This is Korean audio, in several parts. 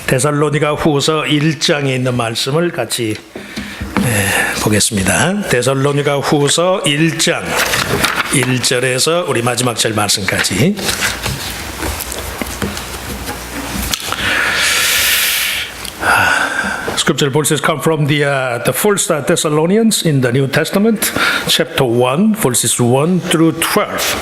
데살로니가 후서 1장에 있는 말씀을 같이 보겠습니다. 데살로니가 후서 1장 1절에서 우리 마지막 절 말씀까지. Scripture verses come from the first Thessalonians in the New Testament, chapter 1, verses 1 through 12.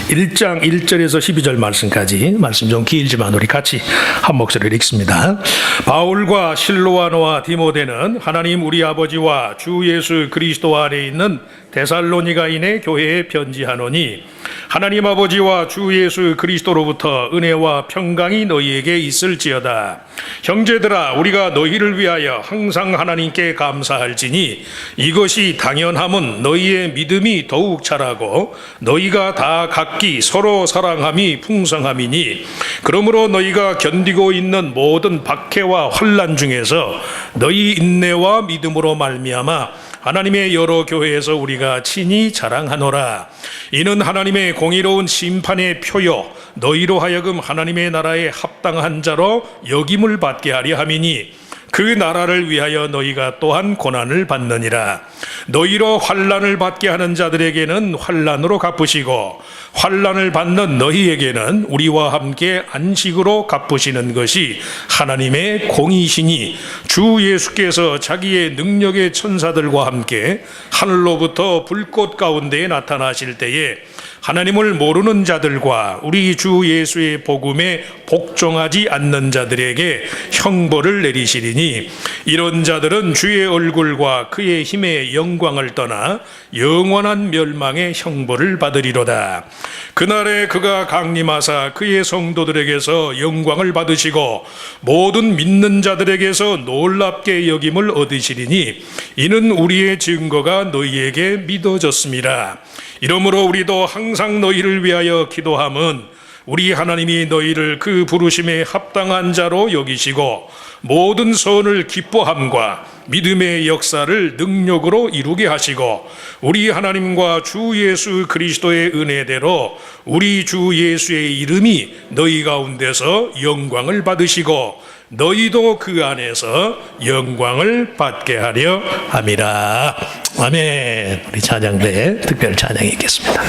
1장 1절에서 12절 말씀까지, 말씀 좀 길지만 우리 같이 한 목소리를 읽습니다. 바울과 실로아노와 디모데는 하나님 우리 아버지와 주 예수 그리스도 안에 있는 데살로니가인의 교회에 편지하노니, 하나님 아버지와 주 예수 그리스도로부터 은혜와 평강이 너희에게 있을지어다. 형제들아, 우리가 너희를 위하여 항상 하나님께 감사할지니 이것이 당연함은 너희의 믿음이 더욱 자라고 너희가 다 각기 서로 사랑함이 풍성함이니, 그러므로 너희가 견디고 있는 모든 박해와 환난 중에서 너희 인내와 믿음으로 말미암아 하나님의 여러 교회에서 우리가 친히 자랑하노라. 이는 하나님의 공의로운 심판의 표요 너희로 하여금 하나님의 나라에 합당한 자로 여김을 받게 하려 함이니, 그 나라를 위하여 너희가 또한 고난을 받느니라. 너희로 환난을 받게 하는 자들에게는 환난으로 갚으시고 환난을 받는 너희에게는 우리와 함께 안식으로 갚으시는 것이 하나님의 공의시니, 주 예수께서 자기의 능력의 천사들과 함께 하늘로부터 불꽃 가운데에 나타나실 때에 하나님을 모르는 자들과 우리 주 예수의 복음에 복종하지 않는 자들에게 형벌을 내리시리니, 이런 자들은 주의 얼굴과 그의 힘의 영광을 떠나 영원한 멸망의 형벌을 받으리로다. 그날에 그가 강림하사 그의 성도들에게서 영광을 받으시고 모든 믿는 자들에게서 놀랍게 여김을 얻으시리니, 이는 우리의 증거가 너희에게 믿어졌습니다. 이러므로 우리도 항상 너희를 위하여 기도함은 우리 하나님이 너희를 그 부르심에 합당한 자로 여기시고 모든 선을 기뻐함과 믿음의 역사를 능력으로 이루게 하시고, 우리 하나님과 주 예수 그리스도의 은혜대로 우리 주 예수의 이름이 너희 가운데서 영광을 받으시고 너희도 그 안에서 영광을 받게 하려 함이라. 아멘. 우리 찬양대에 특별 찬양이 있겠습니다.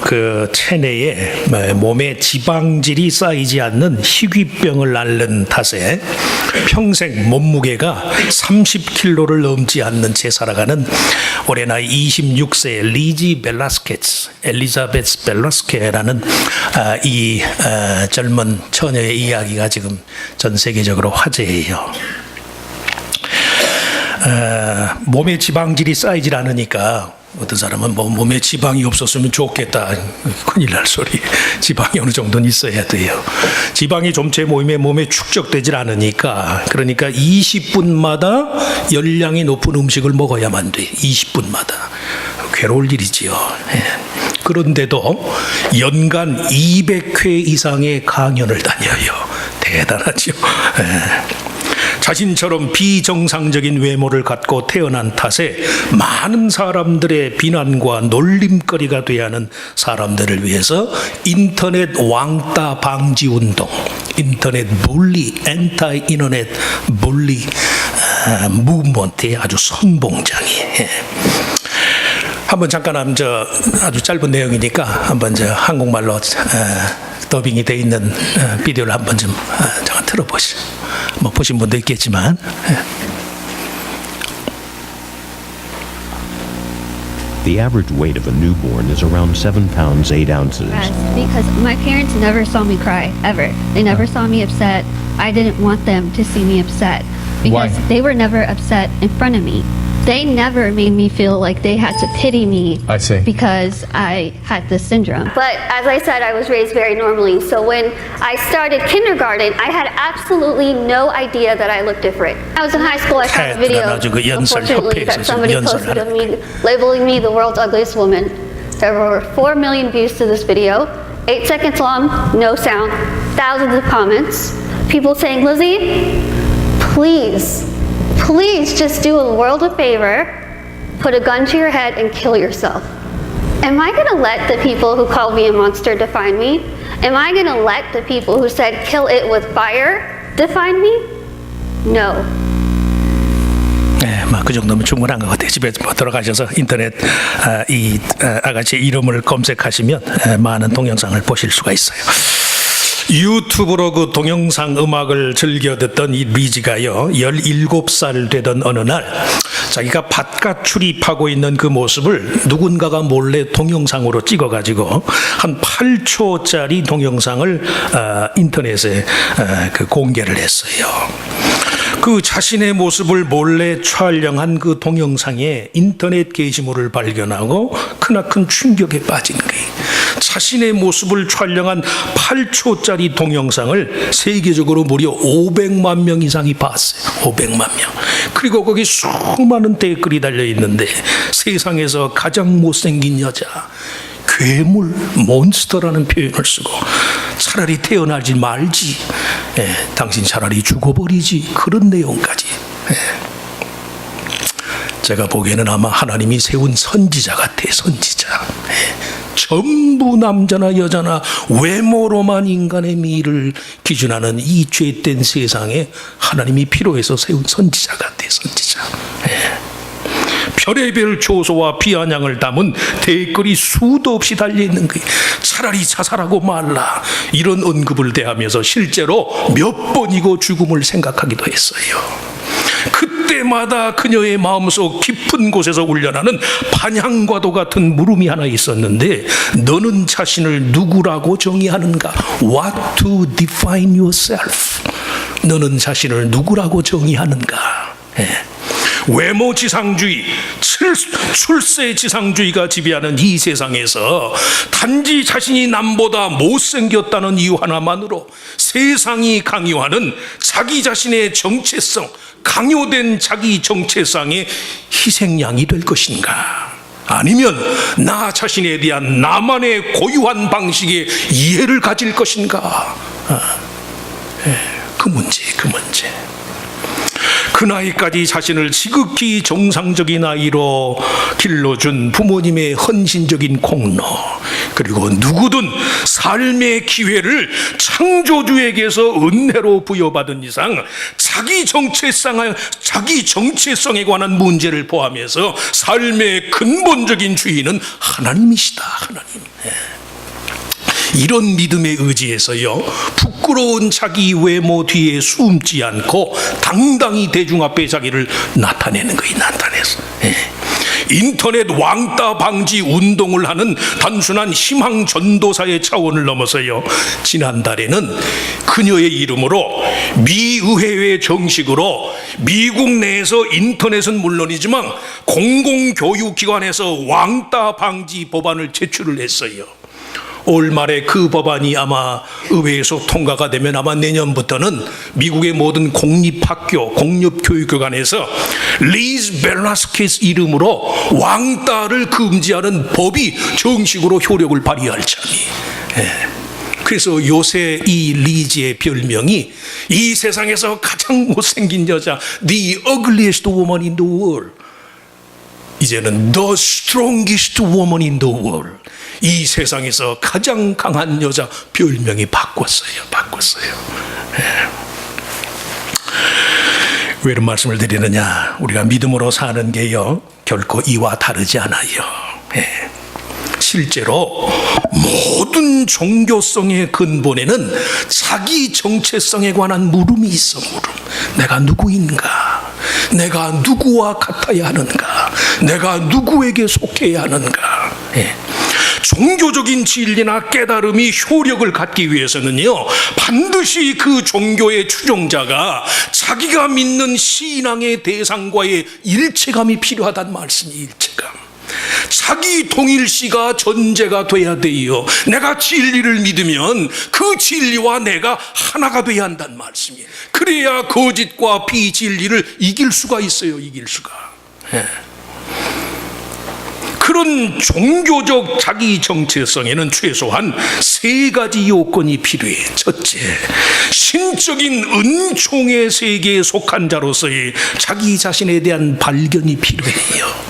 그 체내에 몸에 지방질이 쌓이지 않는 희귀병을 앓는 탓에 평생 몸무게가 30kg를 넘지 않는 채 살아가는 올해 나이 26세 리지 벨라스케츠, 엘리자베스 벨라스케라는 이 젊은 처녀의 이야기가 지금 전 세계적으로 화제예요. 몸에 지방질이 쌓이질 않으니까 어떤 사람은 뭐 몸에 지방이 없었으면 좋겠다. 큰일 날 소리. 지방이 어느 정도는 있어야 돼요. 지방이 좀제 몸에 축적되질 않으니까, 그러니까 20분마다 열량이 높은 음식을 먹어야만 돼. 20분마다. 괴로울 일이지요. 그런데도 연간 200회 이상의 강연을 다녀요. 대단하죠. 자신처럼 비정상적인 외모를 갖고 태어난 탓에 많은 사람들의 비난과 놀림거리가 돼야 하는 사람들을 위해서 인터넷 왕따 방지 운동, 인터넷 bully, 엔타이 인터넷 bully 무브먼트의 아주 선봉장이에요. 한번 잠깐 아주 짧은 내용이니까 한번 한국말로 더빙이 돼 있는 비디오를 한번 좀 잠깐 틀어보시죠. 뭐 보신 분도 있겠지만. The average weight of a newborn is around 7 pounds 8 ounces. Yes, because my parents never saw me cry, ever. They never saw me upset. I didn't want them to see me upset because Why? they were never upset in front of me. They never made me feel like they had to pity me I see. because I had this syndrome. But as I said, I was raised very normally. So when I started kindergarten, I had absolutely no idea that I looked different. I was in high school, I saw a video, unfortunately, that somebody posted of me, labeling me the world's ugliest woman. There were 4 million views to this video, 8 seconds long, no sound, thousands of comments. People saying, Lizzie, please just do a world a favor, put a gun to your head and kill yourself. Am I going to let the people who called me a monster define me? Am I going to let the people who said kill it with fire define me? No. 네, 그 정도면 충분한 것 같아요. 집에 들어가셔서 인터넷 이 아가씨의 이름을 검색하시면 많은 동영상을 보실 수가 있어요. 유튜브로 그 동영상 음악을 즐겨 듣던 이 리지가요, 17살 되던 어느 날 자기가 바깥 출입하고 있는 그 모습을 누군가가 몰래 동영상으로 찍어가지고 한 8초짜리 동영상을 인터넷에 공개를 했어요. 그 자신의 모습을 몰래 촬영한 그 동영상에 인터넷 게시물을 발견하고 크나큰 충격에 빠진 거예요. 자신의 모습을 촬영한 8초짜리 동영상을 세계적으로 무려 500만 명 이상이 봤어요. 500만 명. 그리고 거기 수많은 댓글이 달려있는데 세상에서 가장 못생긴 여자, 괴물, 몬스터라는 표현을 쓰고 차라리 태어나지 말지, 당신 차라리 죽어버리지, 그런 내용까지. 제가 보기에는 아마 하나님이 세운 선지자 같아, 선지자. 전부 남자나 여자나 외모로만 인간의 미를 기준하는 이 죄된 세상에 하나님이 필요해서 세운 선지자 같아, 선지자. 별의별 조소와 비아냥을 담은 댓글이 수도 없이 달려있는 거예요. 차라리 자살하고 말라, 이런 언급을 대하면서 실제로 몇 번이고 죽음을 생각하기도 했어요. 그때마다 그녀의 마음속 깊은 곳에서 울려나는 반향과도 같은 물음이 하나 있었는데, 너는 자신을 누구라고 정의하는가? What to define yourself? 너는 자신을 누구라고 정의하는가? 외모 지상주의, 출세 지상주의가 지배하는 이 세상에서 단지 자신이 남보다 못생겼다는 이유 하나만으로 세상이 강요하는 자기 자신의 정체성, 강요된 자기 정체성의 희생양이 될 것인가? 아니면 나 자신에 대한 나만의 고유한 방식의 이해를 가질 것인가? 그 문제. 그 나이까지 자신을 지극히 정상적인 아이로 길러준 부모님의 헌신적인 공로, 그리고 누구든 삶의 기회를 창조주에게서 은혜로 부여받은 이상 자기 정체성에 관한 문제를 포함해서 삶의 근본적인 주인은 하나님이시다. 하나님. 이런 믿음에 의지해서요, 부끄러운 자기 외모 뒤에 숨지 않고 당당히 대중 앞에 자기를 나타내는 거예요. 나타내서. 인터넷 왕따 방지 운동을 하는 단순한 희망 전도사의 차원을 넘어서요, 지난달에는 그녀의 이름으로 미 의회의 정식으로 미국 내에서 인터넷은 물론이지만 공공교육기관에서 왕따 방지 법안을 제출을 했어요. 올 말에 그 법안이 아마 의회에서 통과가 되면 아마 내년부터는 미국의 모든 공립학교, 공립교육기관에서 리즈 벨라스케스 이름으로 왕따를 금지하는 법이 정식으로 효력을 발휘할 참이. 그래서 요새 이 리즈의 별명이 이 세상에서 가장 못생긴 여자, The ugliest woman in the world. 이제는 The strongest woman in the world. 이 세상에서 가장 강한 여자 별명이 바꿨어요. 왜 이런 말씀을 드리느냐? 우리가 믿음으로 사는 게요, 결코 이와 다르지 않아요. 실제로 모든 종교성의 근본에는 자기 정체성에 관한 물음이 있어. 내가 누구인가? 내가 누구와 같아야 하는가? 내가 누구에게 속해야 하는가? 종교적인 진리나 깨달음이 효력을 갖기 위해서는요, 반드시 그 종교의 추종자가 자기가 믿는 신앙의 대상과의 일체감이 필요하단 말씀이. 일체감. 자기 동일시가 전제가 돼야 돼요. 내가 진리를 믿으면 그 진리와 내가 하나가 돼야 한단 말씀이에요. 그래야 거짓과 비진리를 이길 수가 있어요. 이길 수가. 그런 종교적 자기 정체성에는 최소한 세 가지 요건이 필요해. 첫째, 신적인 은총의 세계에 속한 자로서의 자기 자신에 대한 발견이 필요해요.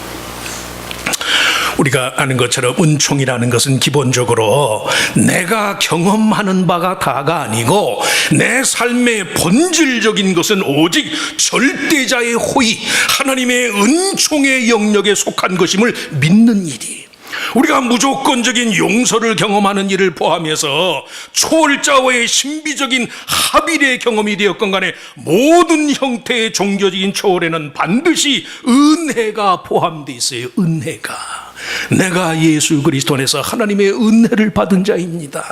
우리가 아는 것처럼 은총이라는 것은 기본적으로 내가 경험하는 바가 다가 아니고 내 삶의 본질적인 것은 오직 절대자의 호의, 하나님의 은총의 영역에 속한 것임을 믿는 일이. 우리가 무조건적인 용서를 경험하는 일을 포함해서 초월자와의 신비적인 합일의 경험이 되었건 간에 모든 형태의 종교적인 초월에는 반드시 은혜가 포함되어 있어요. 은혜가. 내가 예수 그리스도 안에서 하나님의 은혜를 받은 자입니다.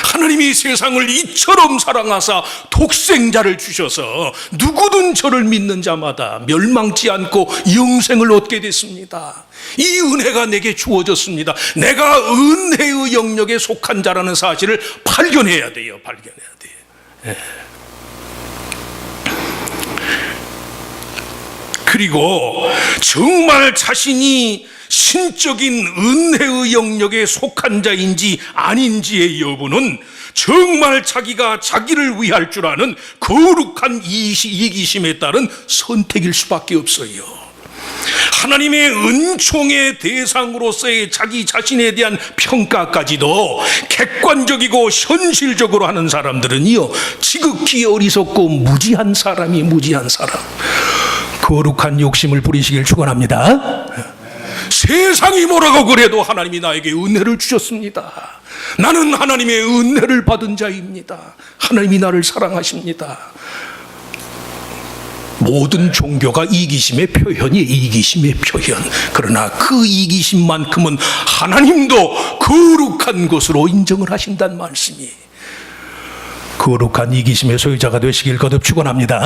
하나님이 세상을 이처럼 사랑하사 독생자를 주셔서 누구든 저를 믿는 자마다 멸망치 않고 영생을 얻게 됐습니다. 이 은혜가 내게 주어졌습니다. 내가 은혜의 영역에 속한 자라는 사실을 발견해야 돼요. 그리고 정말 자신이 신적인 은혜의 영역에 속한 자인지 아닌지의 여부는 정말 자기가 자기를 위할 줄 아는 거룩한 이기심에 따른 선택일 수밖에 없어요. 하나님의 은총의 대상으로서의 자기 자신에 대한 평가까지도 객관적이고 현실적으로 하는 사람들은요, 지극히 어리석고 무지한 사람. 거룩한 욕심을 부리시길 축원합니다. 세상이 뭐라고 그래도 하나님이 나에게 은혜를 주셨습니다. 나는 하나님의 은혜를 받은 자입니다. 하나님이 나를 사랑하십니다. 모든 종교가 이기심의 표현이에요. 이기심의 표현. 그러나 그 이기심만큼은 하나님도 거룩한 것으로 인정을 하신다는 말씀이에요. 거룩한 이기심의 소유자가 되시길 거듭 축원합니다.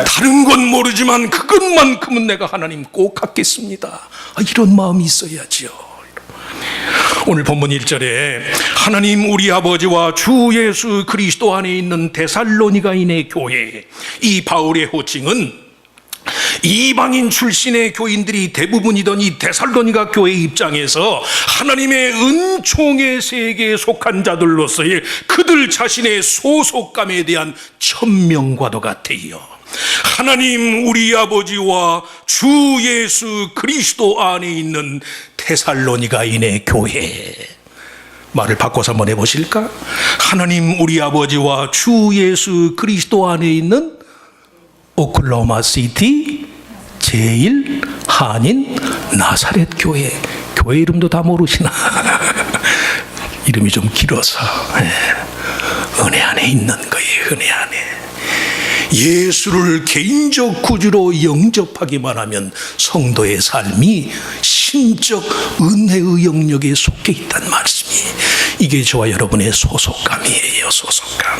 다른 건 모르지만 그것만큼은 내가 하나님 꼭 갖겠습니다. 이런 마음이 있어야지요. 오늘 본문 1절에 하나님 우리 아버지와 주 예수 그리스도 안에 있는 데살로니가인의 교회, 이 바울의 호칭은 이방인 출신의 교인들이 대부분이던 이 데살로니가 교회 입장에서 하나님의 은총의 세계에 속한 자들로서의 그들 자신의 소속감에 대한 천명과도 같아요. 하나님 우리 아버지와 주 예수 그리스도 안에 있는 데살로니가인의 교회. 말을 바꿔서 한번 해보실까? 하나님 우리 아버지와 주 예수 그리스도 안에 있는 오클라호마 시티 제일 한인 나사렛 교회. 교회 이름도 다 모르시나? 이름이 좀 길어서. 은혜 안에 있는 거예요. 은혜 안에. 예수를 개인적 구주로 영접하기만 하면 성도의 삶이 신적 은혜의 영역에 속해 있다는 말씀이, 이게 저와 여러분의 소속감이에요. 소속감.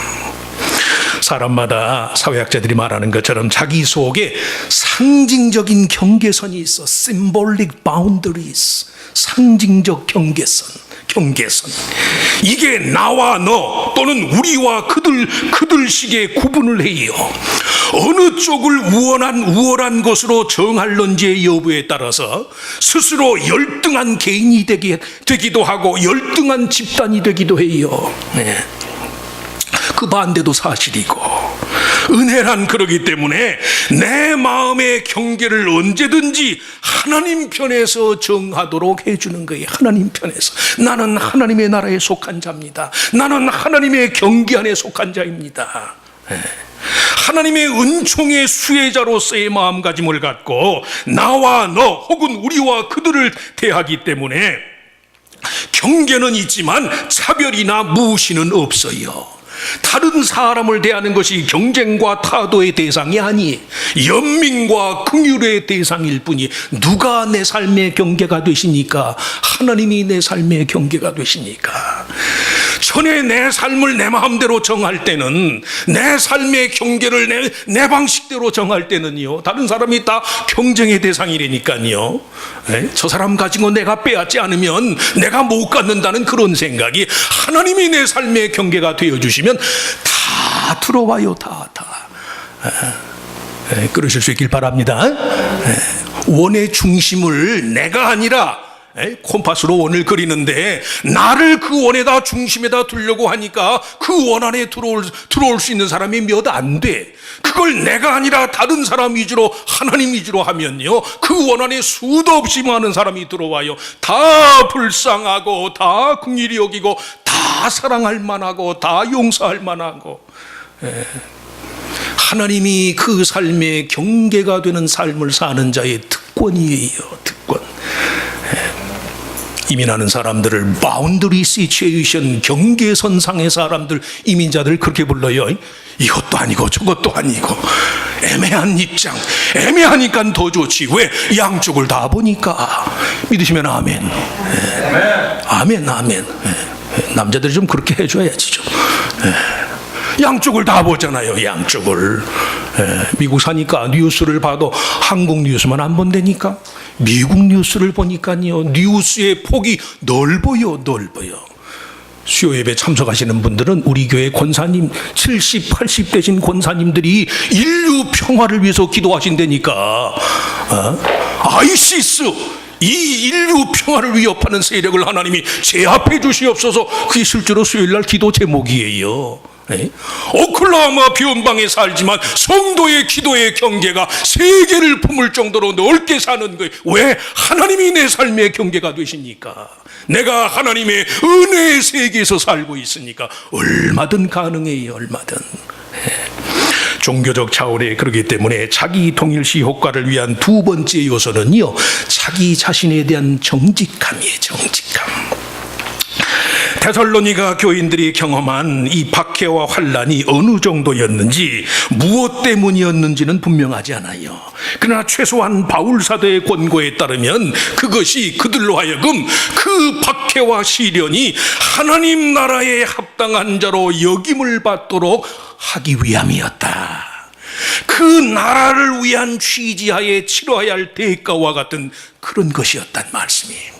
사람마다 사회학자들이 말하는 것처럼 자기 속에 상징적인 경계선이 있어. symbolic boundaries. 상징적 경계선. 이게 나와 너 또는 우리와 그들식의 구분을 해요. 어느 쪽을 우월한 것으로 정할런지의 여부에 따라서 스스로 열등한 개인이 되기도 하고 열등한 집단이 되기도 해요. 그 반대도 사실이고, 은혜란 그러기 때문에 내 마음의 경계를 언제든지 하나님 편에서 정하도록 해주는 거예요. 하나님 편에서. 나는 하나님의 나라에 속한 자입니다. 나는 하나님의 경계 안에 속한 자입니다. 하나님의 은총의 수혜자로서의 마음가짐을 갖고 나와 너 혹은 우리와 그들을 대하기 때문에 경계는 있지만 차별이나 무시는 없어요. 다른 사람을 대하는 것이 경쟁과 타도의 대상이 아니, 연민과 긍휼의 대상일 뿐이. 누가 내 삶의 경계가 되시니까? 하나님이 내 삶의 경계가 되시니까. 전에 내 삶을 내 마음대로 정할 때는, 내 삶의 경계를 내 방식대로 정할 때는요, 다른 사람이 다 경쟁의 대상이라니까요. 저 사람 가지고 내가 빼앗지 않으면 내가 못 갖는다는 그런 생각이, 하나님이 내 삶의 경계가 되어주시면 다 들어와요. 다. 그러실 수 있길 바랍니다. 원의 중심을 내가 아니라 콤파스로 원을 그리는데 나를 그 원에다 중심에다 두려고 하니까 그 원 안에 들어올 수 있는 사람이 몇 안 돼. 그걸 내가 아니라 다른 사람 위주로, 하나님 위주로 하면요, 그 원 안에 수도 없이 많은 사람이 들어와요. 다 불쌍하고 다 긍휼히 여기고 다 사랑할 만하고 다 용서할 만하고. 하나님이 그 삶의 경계가 되는 삶을 사는 자의 특권이에요. 특권. 이민하는 사람들을 바운더리 시츄에이션, 경계선상의 사람들, 이민자들 그렇게 불러요. 이것도 아니고 저것도 아니고 애매한 입장. 애매하니까 더 좋지. 왜? 양쪽을 다 보니까. 믿으시면 아멘. 아멘. 남자들이 좀 그렇게 해줘야지 좀. 양쪽을 다 보잖아요. 양쪽을. 미국 사니까 뉴스를 봐도 한국 뉴스만 안 본다니까. 미국 뉴스를 보니까요, 뉴스의 폭이 넓어요. 수요 예배 참석하시는 분들은 우리 교회 권사님 70, 80 되신 권사님들이 인류 평화를 위해서 기도하신다니까. 아이시스, 이 인류 평화를 위협하는 세력을 하나님이 제압해 주시옵소서. 그게 실제로 수요일날 기도 제목이에요. 오클라호마 비원방에 살지만 성도의 기도의 경계가 세계를 품을 정도로 넓게 사는 거예요. 왜? 하나님이 내 삶의 경계가 되시니까. 내가 하나님의 은혜의 세계에서 살고 있으니까 얼마든 가능해요. 얼마든. 종교적 차원에 그러기 때문에 자기 통일시 효과를 위한 두 번째 요소는요, 자기 자신에 대한 정직함이에요. 정직함. 데살로니가 교인들이 경험한 이 박해와 환난이 어느 정도였는지, 무엇 때문이었는지는 분명하지 않아요. 그러나 최소한 바울 사도의 권고에 따르면 그것이 그들로 하여금 그 박해와 시련이 하나님 나라에 합당한 자로 여김을 받도록 하기 위함이었다. 그 나라를 위한 취지하에 치러야 할 대가와 같은 그런 것이었단 말씀이에요.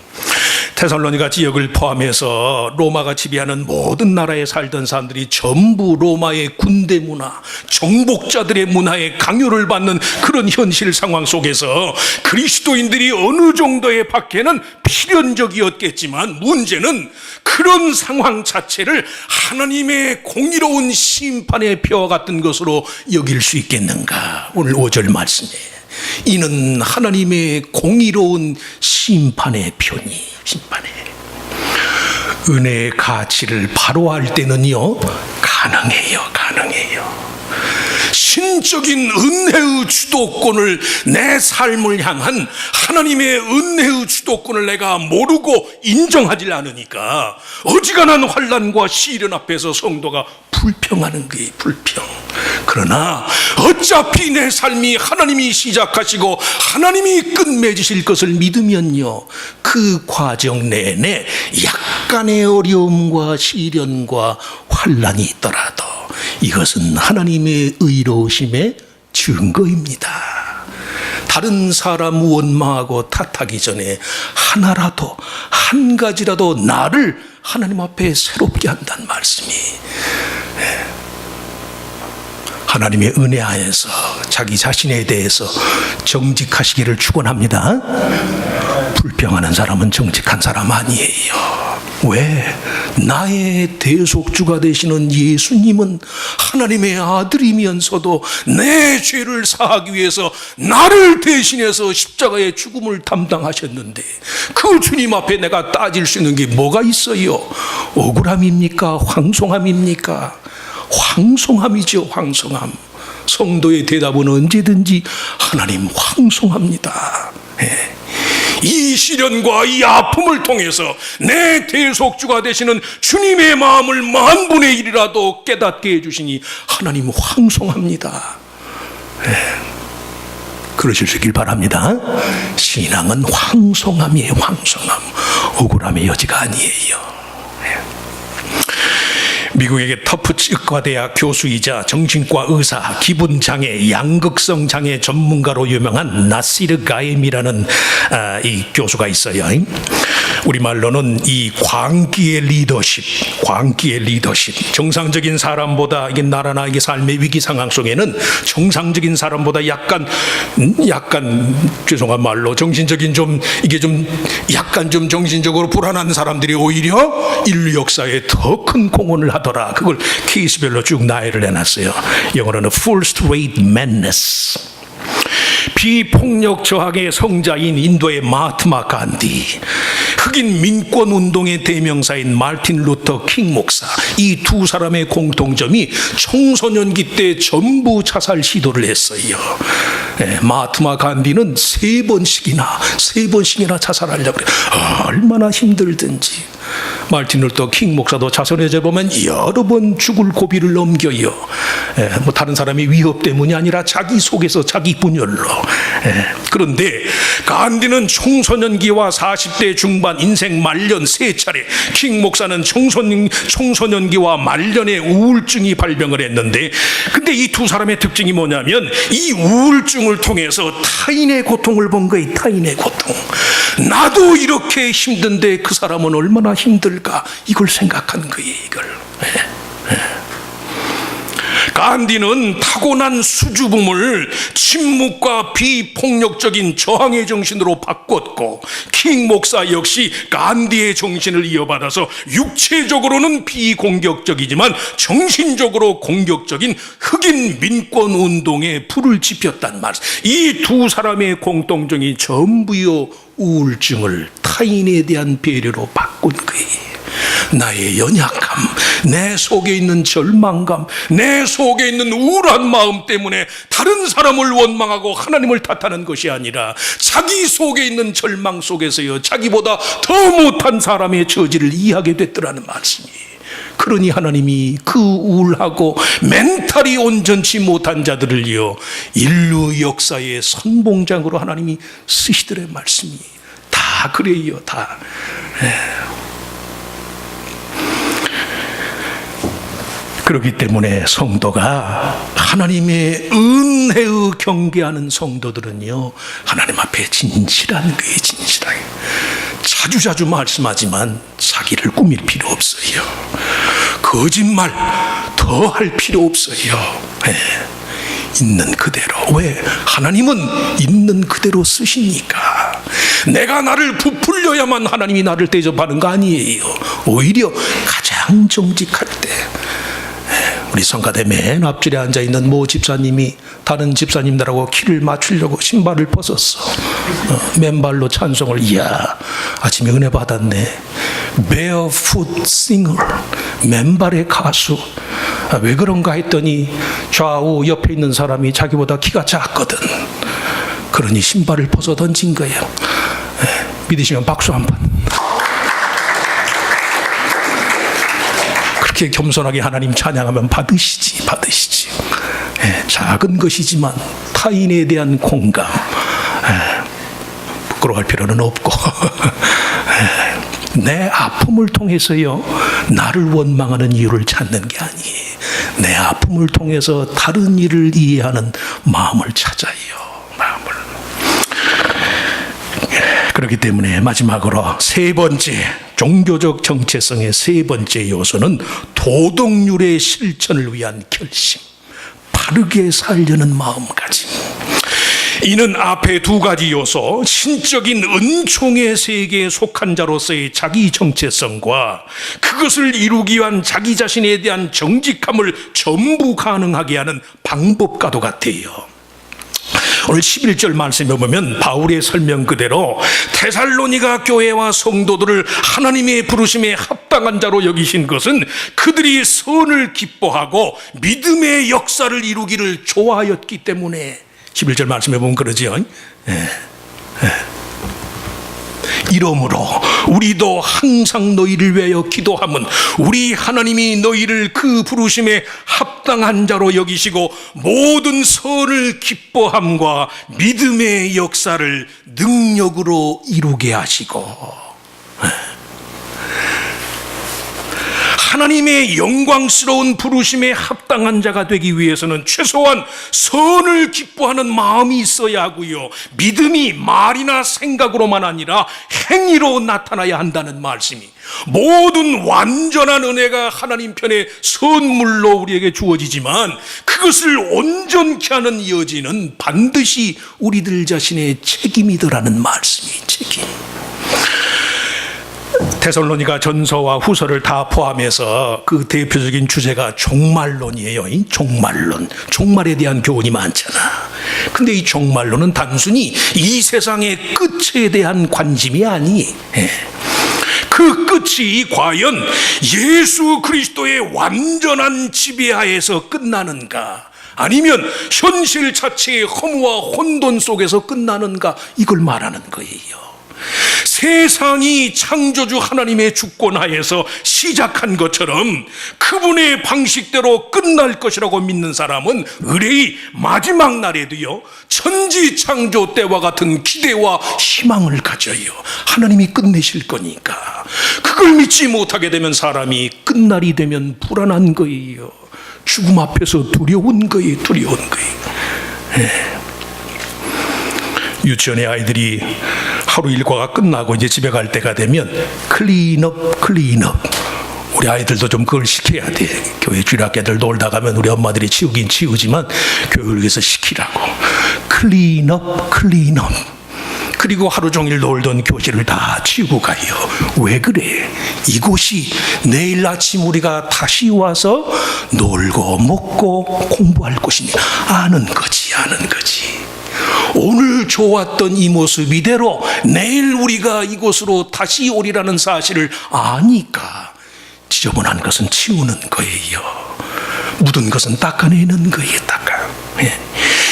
테살로니가 지역을 포함해서 로마가 지배하는 모든 나라에 살던 사람들이 전부 로마의 군대 문화, 정복자들의 문화에 강요를 받는 그런 현실 상황 속에서 그리스도인들이 어느 정도의 박해는 필연적이었겠지만 문제는 그런 상황 자체를 하나님의 공의로운 심판의 표와 같은 것으로 여길 수 있겠는가? 오늘 5절 말씀에 이는 하나님의 공의로운 심판의 표니, 심판의 은혜의 가치를 바로 알 때는요 가능해요. 신적인 은혜의 주도권을, 내 삶을 향한 하나님의 은혜의 주도권을 내가 모르고 인정하지 않으니까 어지간한 환난과 시련 앞에서 성도가 불평하는 거예요. 불평. 그러나 어차피 내 삶이 하나님이 시작하시고 하나님이 끝맺으실 것을 믿으면요 그 과정 내내 약간의 어려움과 시련과 환난이 있더라도 이것은 하나님의 의로우심의 증거입니다. 다른 사람 원망하고 탓하기 전에 하나라도, 한 가지라도 나를 하나님 앞에 새롭게 한다는 말씀이, 하나님의 은혜 하에서 자기 자신에 대해서 정직하시기를 축원합니다. 불평하는 사람은 정직한 사람 아니에요. 왜? 나의 대속주가 되시는 예수님은 하나님의 아들이면서도 내 죄를 사하기 위해서 나를 대신해서 십자가의 죽음을 담당하셨는데 그 주님 앞에 내가 따질 수 있는 게 뭐가 있어요? 억울함입니까? 황송함입니까? 황송함이죠. 황송함. 성도의 대답은 언제든지 하나님 황송합니다. 이 시련과 이 아픔을 통해서 내 대속주가 되시는 주님의 마음을 만분의 1이라도 깨닫게 해주시니 하나님 황송합니다. 그러실 수 있길 바랍니다. 신앙은 황송함이에요. 황송함. 억울함의 여지가 아니에요. 미국의 터프 치과대학 교수이자 정신과 의사, 기분장애, 양극성 장애 전문가로 유명한 나시르 가엠이라는 이 교수가 있어요. 우리말로는 이 광기의 리더십, 정상적인 사람보다 이게 나라나 이게 삶의 위기 상황 속에는 정상적인 사람보다 약간 죄송한 말로 정신적인 약간 정신적으로 불안한 사람들이 오히려 인류 역사에 더 큰 공헌을 하더라. 그걸 케이스별로 쭉 나열을 해놨어요. 영어로는 First Rate Madness. 비폭력 저항의 성자인 인도의 마하트마 간디, 흑인 민권 운동의 대명사인 마틴 루터 킹 목사, 이 두 사람의 공통점이 청소년기 때 전부 자살 시도를 했어요. 마하트마 간디는 세 번씩이나 자살하려고 그래요. 얼마나 힘들든지. 마틴 루터 킹 목사도 자선해져 보면 여러 번 죽을 고비를 넘겨요. 뭐 다른 사람의 위협 때문이 아니라 자기 속에서 자기 분열로. 그런데 간디는 청소년기와 40대 중반 인생 말년 세 차례, 킹 목사는 청소년기와 말년에 우울증이 발병을 했는데, 근데 이 두 사람의 특징이 뭐냐면 이 우울증을 통해서 타인의 고통을 본 거예요. 타인의 고통. 나도 이렇게 힘든데 그 사람은 얼마나 힘들까, 이걸 생각한 거예요. 이걸. 간디는 타고난 수줍음을 침묵과 비폭력적인 저항의 정신으로 바꿨고, 킹 목사 역시 간디의 정신을 이어받아서 육체적으로는 비공격적이지만 정신적으로 공격적인 흑인 민권 운동에 불을 지폈단 말이에요. 이 두 사람의 공통점이 전부요 우울증을 타인에 대한 배려로 바꾼 거예요. 나의 연약함, 내 속에 있는 절망감, 내 속에 있는 우울한 마음 때문에 다른 사람을 원망하고 하나님을 탓하는 것이 아니라 자기 속에 있는 절망 속에서요 자기보다 더 못한 사람의 처지를 이해하게 됐더라는 말씀이에요. 그러니 하나님이 그 우울하고 멘탈이 온전치 못한 자들을요 인류 역사의 선봉장으로 하나님이 쓰시더란 말씀이 다 그래요. 다. 그렇기 때문에 성도가 하나님의 은혜의 경배하는 성도들은요 하나님 앞에 진실한 거예요. 진실하게 자주자주 말씀하지만 자기를 꾸밀 필요 없어요. 거짓말 더 할 필요 없어요. 있는 그대로. 왜? 하나님은 있는 그대로 쓰시니까. 내가 나를 부풀려야만 하나님이 나를 대접하는 거 아니에요. 오히려 가장 정직할 때. 우리 성가대 맨 앞줄에 앉아있는 모 집사님이 다른 집사님들하고 키를 맞추려고 신발을 벗었어. 맨발로 찬송을. 이야, 아침에 은혜 받았네. Barefoot singer, 맨발의 가수. 왜 그런가 했더니 좌우 옆에 있는 사람이 자기보다 키가 작거든. 그러니 신발을 벗어 던진 거예요. 믿으시면 박수 한번. 그렇게 겸손하게 하나님 찬양하면 받으시지. 작은 것이지만 타인에 대한 공감, 부끄러워할 필요는 없고 내 아픔을 통해서요 나를 원망하는 이유를 찾는 게 아니에요. 내 아픔을 통해서 다른 이를 이해하는 마음을 찾아요. 그렇기 때문에 마지막으로 세 번째, 종교적 정체성의 세 번째 요소는 도덕률의 실천을 위한 결심, 바르게 살려는 마음가짐. 이는 앞에 두 가지 요소, 신적인 은총의 세계에 속한 자로서의 자기 정체성과 그것을 이루기 위한 자기 자신에 대한 정직함을 전부 가능하게 하는 방법과도 같아요. 오늘 11절 말씀에 보면 바울의 설명 그대로 데살로니가 교회와 성도들을 하나님의 부르심에 합당한 자로 여기신 것은 그들이 선을 기뻐하고 믿음의 역사를 이루기를 좋아하였기 때문에, 11절 말씀에 보면 그러죠. 이러므로 우리도 항상 너희를 위하여 기도함은 우리 하나님이 너희를 그 부르심에 합당한 자로 여기시고 모든 선을 기뻐함과 믿음의 역사를 능력으로 이루게 하시고, 하나님의 영광스러운 부르심에 합당한 자가 되기 위해서는 최소한 선을 기뻐하는 마음이 있어야 하고요, 믿음이 말이나 생각으로만 아니라 행위로 나타나야 한다는 말씀이, 모든 완전한 은혜가 하나님 편의 선물로 우리에게 주어지지만 그것을 온전케 하는 여지는 반드시 우리들 자신의 책임이더라는 말씀이, 책임. 데살로니가 전서와 후서를 다 포함해서 그 대표적인 주제가 종말론이에요. 이 종말론, 종말에 대한 교훈이 많잖아. 근데 이 종말론은 단순히 이 세상의 끝에 대한 관심이 아니, 그 끝이 과연 예수 그리스도의 완전한 지배하에서 끝나는가, 아니면 현실 자체의 허무와 혼돈 속에서 끝나는가, 이걸 말하는 거예요. 세상이 창조주 하나님의 주권하에서 시작한 것처럼 그분의 방식대로 끝날 것이라고 믿는 사람은 의뢰의 마지막 날에도요 천지창조 때와 같은 기대와 희망을 가져요. 하나님이 끝내실 거니까. 그걸 믿지 못하게 되면 사람이 끝날이 되면 불안한 거예요. 죽음 앞에서 두려운 거예요. 유치원의 아이들이 하루 일과가 끝나고 이제 집에 갈 때가 되면 클린업. 우리 아이들도 좀 그걸 시켜야 돼. 교회 주일학교들 놀다 가면 우리 엄마들이 치우긴 치우지만 교육을 위해서 시키라고. 클린업. 그리고 하루 종일 놀던 교실을 다 치우고 가요. 왜 그래? 이곳이 내일 아침 우리가 다시 와서 놀고 먹고 공부할 곳이니 아는 거지. 오늘 좋았던 이 모습 이대로 내일 우리가 이곳으로 다시 오리라는 사실을 아니까 지저분한 것은 치우는 거예요. 묻은 것은 닦아내는 거예요.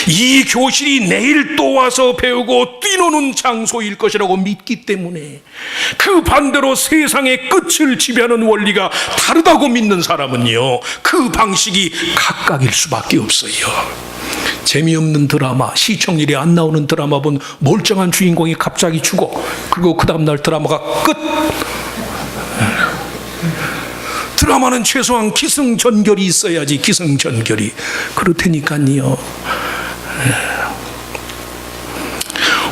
이 교실이 내일 또 와서 배우고 뛰노는 장소일 것이라고 믿기 때문에, 그 반대로 세상의 끝을 지배하는 원리가 다르다고 믿는 사람은요 그 방식이 각각일 수밖에 없어요. 재미없는 드라마, 시청률이 안 나오는 드라마 본 멀쩡한 주인공이 갑자기 죽어. 그리고 그 다음날 드라마가 끝. 드라마는 최소한 기승전결이 있어야지. 기승전결이. 그렇다니까요.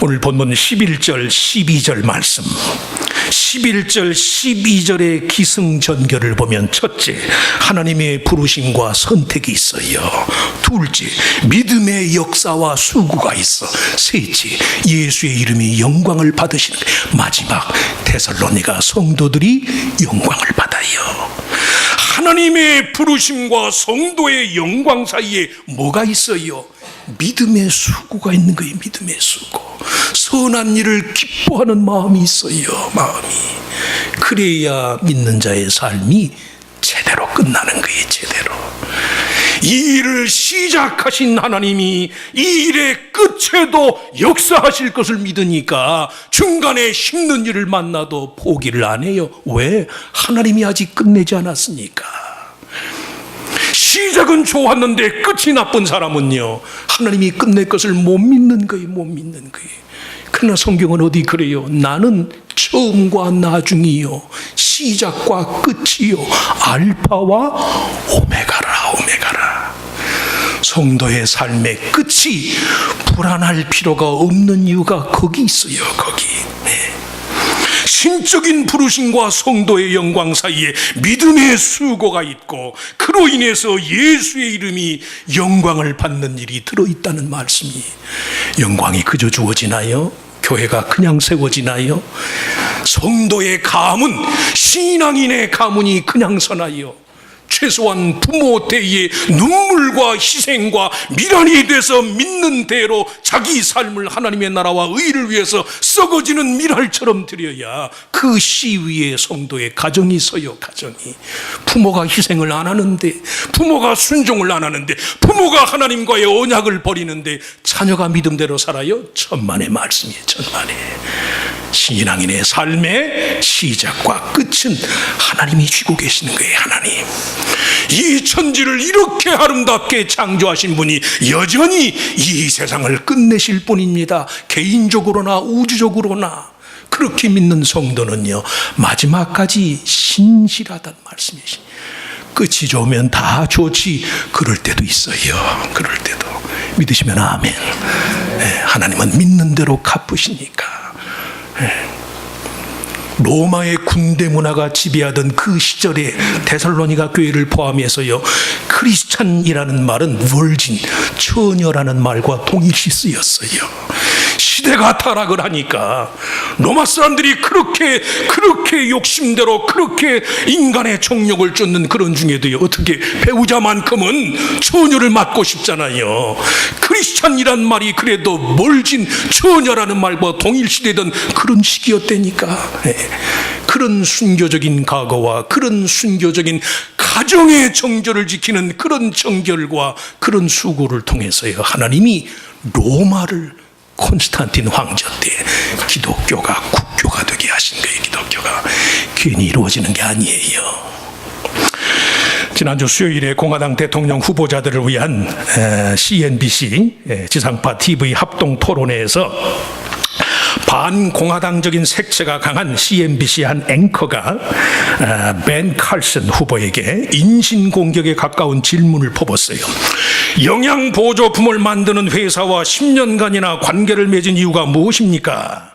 오늘 본문 11절 12절 말씀, 11절 12절의 기승전결을 보면 첫째, 하나님의 부르심과 선택이 있어요. 둘째, 믿음의 역사와 수고가 있어. 셋째, 예수의 이름이 영광을 받으시는 거예요. 마지막, 데살로니가 성도들이 영광을 받아요. 하나님의 부르심과 성도의 영광 사이에 뭐가 있어요? 믿음의 수고가 있는 거예요. 믿음의 수고. 선한 일을 기뻐하는 마음이 있어요. 마음이. 그래야 믿는 자의 삶이 제대로 끝나는 거예요. 제대로. 이 일을 시작하신 하나님이 이 일의 끝에도 역사하실 것을 믿으니까 중간에 힘든 일을 만나도 포기를 안 해요. 왜? 하나님이 아직 끝내지 않았으니까. 시작은 좋았는데 끝이 나쁜 사람은요, 하나님이 끝낼 것을 못 믿는 거예요. 못 믿는 거예요. 그러나 성경은 어디 그래요? 나는 처음과 나중이요, 시작과 끝이요, 알파와 오메가라. 오메가라. 성도의 삶의 끝이 불안할 필요가 없는 이유가 거기 있어요. 거기. 네. 신적인 부르심과 성도의 영광 사이에 믿음의 수고가 있고, 그로 인해서 예수의 이름이 영광을 받는 일이 들어있다는 말씀이. 영광이 그저 주어지나요? 교회가 그냥 세워지나요? 성도의 가문, 신앙인의 가문이 그냥 서나요? 최소한 부모 때에 눈물과 희생과 미련이 돼서 믿는 대로 자기 삶을 하나님의 나라와 의를 위해서 썩어지는 밀알처럼 드려야 그 씨 위에 성도의 가정이 서요. 가정이. 부모가 희생을 안 하는데, 부모가 순종을 안 하는데, 부모가 하나님과의 언약을 버리는데 자녀가 믿음대로 살아요? 천만의 말씀이에요. 천만의. 신앙인의 삶의 시작과 끝은 하나님이 쥐고 계시는 거예요. 하나님. 이 천지를 이렇게 아름답게 창조하신 분이 여전히 이 세상을 끝내실 분입니다. 개인적으로나 우주적으로나. 그렇게 믿는 성도는요, 마지막까지 신실하다는 말씀이시. 끝이 좋으면 다 좋지, 그럴 때도 있어요. 그럴 때도. 믿으시면 아멘. 네, 하나님은 믿는 대로 갚으시니까. 로마의 군대 문화가 지배하던 그 시절에 데살로니가 교회를 포함해서요, 크리스찬이라는 말은 virgin, 처녀라는 말과 동일시 쓰였어요. 시대가 타락을 하니까 로마 사람들이 그렇게 욕심대로 그렇게 인간의 정욕을 쫓는 그런 중에도요, 어떻게 배우자만큼은 처녀를 맡고 싶잖아요. 크리스찬이란 말이 그래도 멀진 처녀라는 말과 동일시되던 그런 시기였다니까. 그런 순교적인 각오와 그런 순교적인 가정의 정절을 지키는 그런 정결과 그런 수고를 통해서요, 하나님이 로마를 콘스탄틴 황제 때 기독교가 국교가 되게 하신 거예요. 기독교가 괜히 이루어지는 게 아니에요. 지난주 수요일에 공화당 대통령 후보자들을 위한 CNBC 지상파 TV 합동 토론회에서 반공화당적인 색채가 강한 CNBC 한 앵커가 벤 칼슨 후보에게 인신공격에 가까운 질문을 퍼붓어요. 영양보조품을 만드는 회사와 10년간이나 관계를 맺은 이유가 무엇입니까?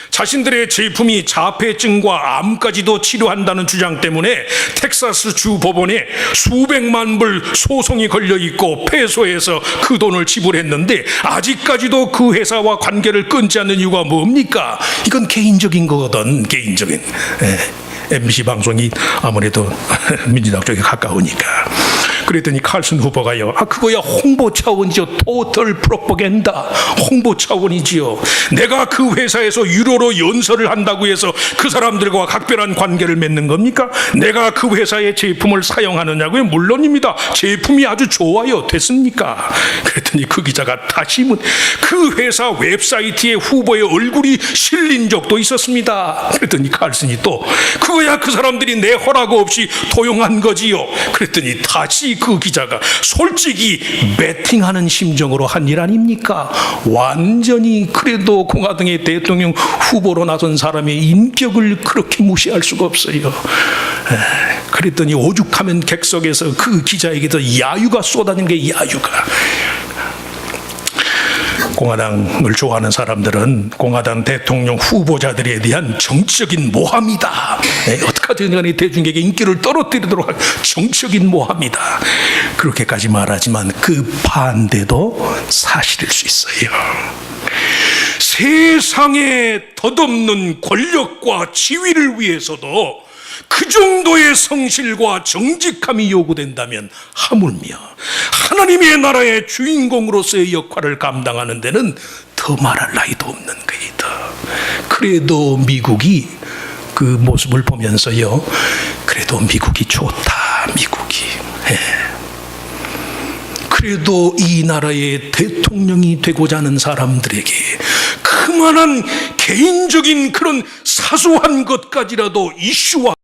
자신들의 제품이 자폐증과 암까지도 치료한다는 주장 때문에 텍사스 주 법원에 수백만 불 소송이 걸려 있고 패소해서 그 돈을 지불했는데 아직까지도 그 회사와 관계를 끊지 않는 이유가 뭡니까? 이건 개인적인 거거든. 개인적인. MBC 방송이 아무래도 민주당 쪽에 가까우니까. 그랬더니 칼슨 후보가요, 그거야 홍보 차원이죠. 토털 프로파간다. 홍보 차원이지요. 내가 그 회사에서 유료로 연설을 한다고 해서 그 사람들과 각별한 관계를 맺는 겁니까? 내가 그 회사의 제품을 사용하느냐고요? 물론입니다. 제품이 아주 좋아요. 됐습니까? 그랬더니 그 기자가 다시 그 회사 웹사이트에 후보의 얼굴이 실린 적도 있었습니다. 그랬더니 칼슨이 또 그거야 그 사람들이 내 허락 없이 도용한 거지요. 그랬더니 다시 그 기자가 솔직히 배팅하는 심정으로 한 일 아닙니까? 완전히 그래도 공화당의 대통령 후보로 나선 사람의 인격을 그렇게 무시할 수가 없어요. 그랬더니 오죽하면 객석에서 그 기자에게도 야유가 쏟아진 게 야유가. 공화당을 좋아하는 사람들은 공화당 대통령 후보자들에 대한 정치적인 모함이다. 어떻게든 간에 대중에게 인기를 떨어뜨리도록 한 정치적인 모함이다. 그렇게까지 말하지만 그 반대도 사실일 수 있어요. 세상에 덧없는 권력과 지위를 위해서도 그 정도의 성실과 정직함이 요구된다면 하물며 하나님의 나라의 주인공으로서의 역할을 감당하는 데는 더 말할 나위도 없는 거이다. 그래도 미국이 그 모습을 보면서요, 그래도 미국이 좋다, 미국이. 그래도 이 나라의 대통령이 되고자 하는 사람들에게 그만한 개인적인 그런 사소한 것까지라도 이슈화